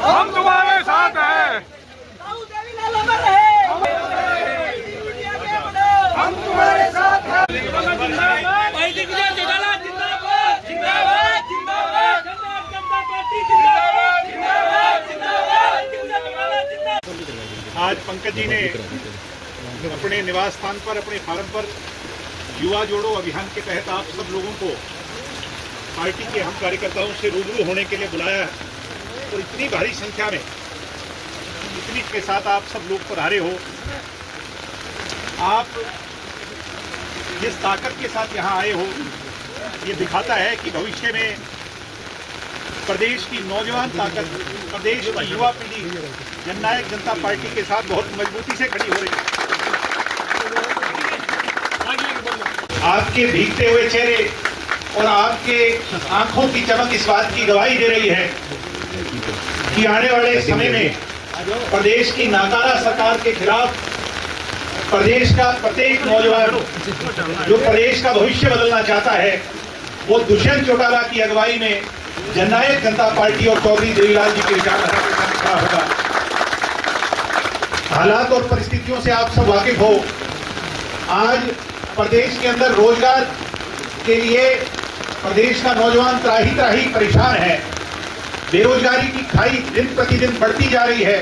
हम तुम्हारे साथ हैं। हम तुम्हारे साथ हैं। आज पंकज जी ने अपने निवास स्थान पर, अपने फार्म पर युवा जोड़ो अभियान के तहत आप सब लोगों को पार्टी के हम कार्यकर्ताओं से रूबरू होने के लिए बुलाया है और इतनी भारी संख्या में, इतनी के साथ आप सब लोग पधारे हो। आप जिस ताकत के साथ यहाँ आए हो, ये दिखाता है कि भविष्य में प्रदेश की नौजवान ताकत, प्रदेश की युवा पीढ़ी जननायक जनता पार्टी के साथ बहुत मजबूती से खड़ी हो रही है। आपके भीगते हुए चेहरे और आपके आंखों की चमक इस बात की गवाही दे रही है कि आने वाले समय में प्रदेश की नाकारा सरकार के खिलाफ प्रदेश का प्रत्येक नौजवान जो प्रदेश का भविष्य बदलना चाहता है, वो दुष्यंत चौटाला की अगुवाई में जननायक जनता पार्टी और चौधरी देवीलाल जी के विचारधारा के साथ खड़ा होगा। हालात और परिस्थितियों से आप सब वाकिफ हो। आज प्रदेश के अंदर रोजगार के लिए प्रदेश का नौजवान त्राही त्राही परेशान है। बेरोजगारी की खाई दिन प्रतिदिन बढ़ती जा रही है।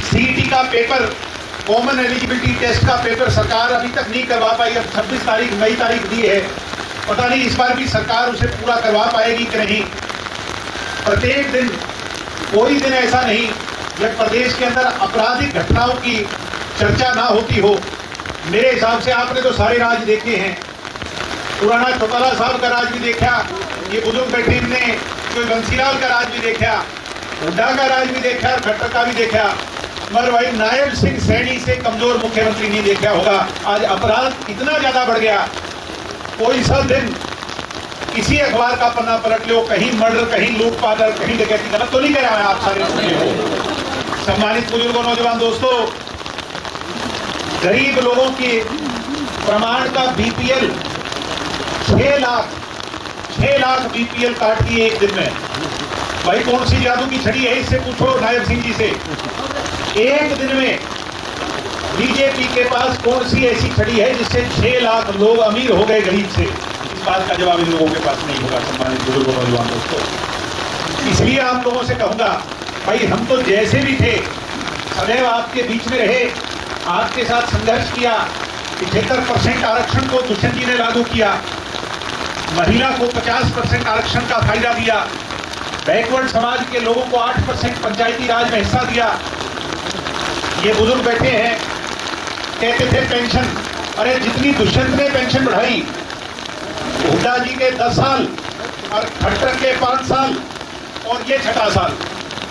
सीईटी का पेपर, कॉमन एलिजिबिलिटी टेस्ट का पेपर सरकार अभी तक नहीं करवा पाई। अब 26 तारीख नई तारीख दी है, पता नहीं इस बार भी सरकार उसे पूरा करवा पाएगी कि नहीं। प्रत्येक दिन, कोई दिन ऐसा नहीं जब प्रदेश के अंदर आपराधिक घटनाओं की चर्चा ना होती हो। मेरे हिसाब से आपने तो सारे राज देखे हैं। पुराना चौटाला साहब का राज भी देखा, ये बुजुर्ग बैठे ने कोई बंसीलाल का राज भी देखा, हुड्डा का राज भी देखा, खट्टर का भी देखा, मगर भाई नायब सिंह सैनी से कमजोर मुख्यमंत्री नहीं देखा होगा। आज अपराध इतना ज्यादा बढ़ गया, कोई सब दिन किसी अखबार का पन्ना पलट लो, कहीं मर्डर, कहीं लूटपाट, कहीं डकैती। गलत तो नहीं कह रहा है, आप सारे सुने हो। सम्मानित बुजुर्गों, नौजवान दोस्तों, गरीब लोगों की प्रमाण का बीपीएल 6 लाख बीपीएल काट दिए एक दिन में। भाई कौन सी जादू की छड़ी है, इससे पूछो नायब सिंह जी से। एक दिन में बीजेपी के पास कौन सी ऐसी छड़ी है जिससे 6 लाख लोग अमीर हो गए गरीब से? इस बात का जवाब इन लोगों के पास नहीं होगा। सम्मानित बुजुर्गों, नौजवान दोस्तों, इसलिए आप लोगों से कहूंगा, भाई हम तो जैसे भी थे सदैव आपके बीच में रहे, आपके साथ संघर्ष किया। 75% आरक्षण को दुष्यंत जी ने लागू किया, महिला को 50% आरक्षण का फायदा दिया, बैकवर्ड समाज के लोगों को 8% पंचायती राज में हिस्सा दिया। ये बुजुर्ग बैठे हैं, कहते थे पेंशन, अरे जितनी दुष्यंत ने पेंशन बढ़ाई, हुड्डा जी के 10 साल और खट्टर के 5 साल और ये 6ठा साल,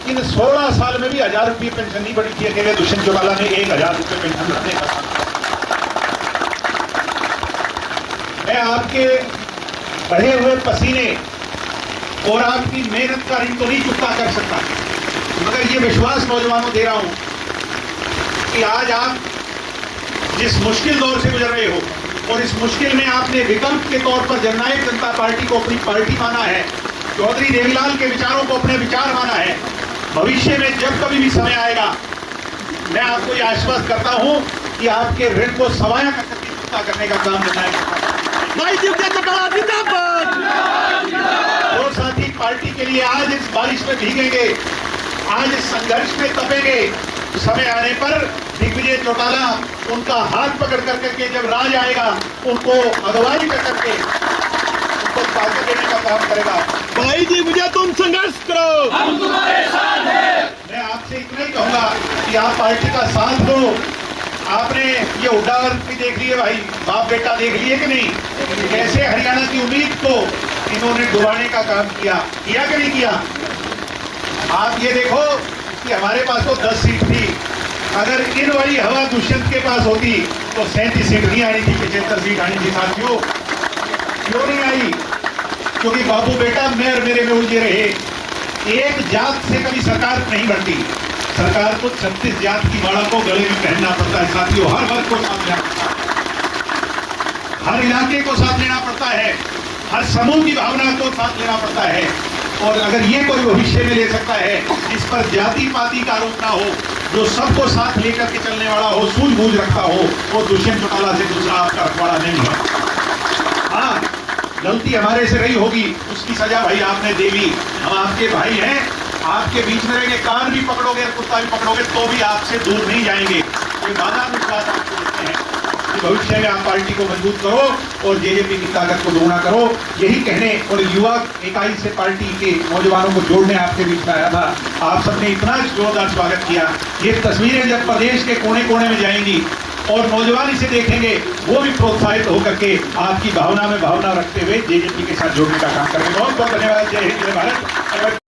इन 16 साल में भी 1000 रुपये पेंशन नहीं बढ़ी थी। अकेले दुष्यंत चौटाला ने 1000 रुपये पेंशन बढ़ाने का। मैं आपके बढ़े हुए पसीने और आपकी मेहनत का ऋण तो नहीं चुकता कर सकता, मगर ये विश्वास नौजवानों दे रहा हूं कि आज आप जिस मुश्किल दौर से गुजर रहे हो और इस मुश्किल में आपने विकल्प के तौर पर जननायक जनता पार्टी को अपनी पार्टी माना है, चौधरी देवीलाल के विचारों को अपने विचार माना है। भविष्य में जब कभी भी समय आएगा, मैं आपको यह आश्वस्त करता हूं कि आपके ऋण को सवाया करके चुकता करने का काम जननायक और साथी पार्टी के लिए आज इस बारिश में भीगेंगे, आज इस संघर्ष में तपेंगे। समय आने पर दिग्विजय चौटाला उनका हाथ पकड़ करके जब राज आएगा, उनको अगवाई कर करके उनको ताकत देने का काम करेगा। भाई जी, मुझे तुम संघर्ष करो, हम तुम्हारे साथ हैं। मैं आपसे इतना ही कहूंगा कि आप पार्टी का साथ दो। आपने ये हुड्डा भी देख लिए, भाई बाप बेटा देख लिए कि नहीं, कैसे हरियाणा की उम्मीद को इन्होंने डुबाने का काम किया कि नहीं किया? आप ये देखो कि हमारे पास तो 10 सीट थी, अगर इन वाली हवा दुष्यंत के पास होती तो 37 सीट नहीं आनी थी, 75 सीट आनी थी। साथियों, क्यों नहीं आई? क्योंकि बाबू बेटा मैं और मेरे में उलझे रहे। एक जात से कभी सरकार नहीं बनती, सरकार को 36 जात की माला को गले में पहनना पड़ता है। साथियों, हर वर्ग को साथ लेना पड़ता है, हर इलाके को साथ लेना पड़ता है, हर समूह की भावना को साथ लेना पड़ता है। और अगर ये कोई भविष्य में ले सकता है जिस पर जाति पाति का आरोप ना हो, जो सबको साथ लेकर के चलने वाला हो, सूझबूझ रखता हो, वो दुष्यंत चौटाला से दूसरा आपका रखवाड़ा नहीं है। हाँ, गलती हमारे से रही होगी, उसकी सजा भाई आपने दे ली। हम आपके भाई हैं, आपके बीच में रहेंगे, कान भी पकड़ोगे, कुत्ता भी पकड़ोगे, तो भी आपसे दूर नहीं जाएंगे। ये वादा विश्वास आपको देते हैं कि भविष्य में आप पार्टी को मजबूत करो और जेजेपी की ताकत को दोगुना करो। यही कहने और युवा इकाई से पार्टी के नौजवानों को जोड़ने आपके बीच में आया था। आप सबने इतना जोरदार स्वागत किया। ये तस्वीरें जब प्रदेश के कोने कोने में जाएंगी और नौजवान इसे देखेंगे, वो भी प्रोत्साहित होकर के आपकी भावना में भावना रखते हुए जेजेपी के साथ जोड़ने का काम करेंगे। बहुत बहुत धन्यवाद। जय हिंद, जय भारत।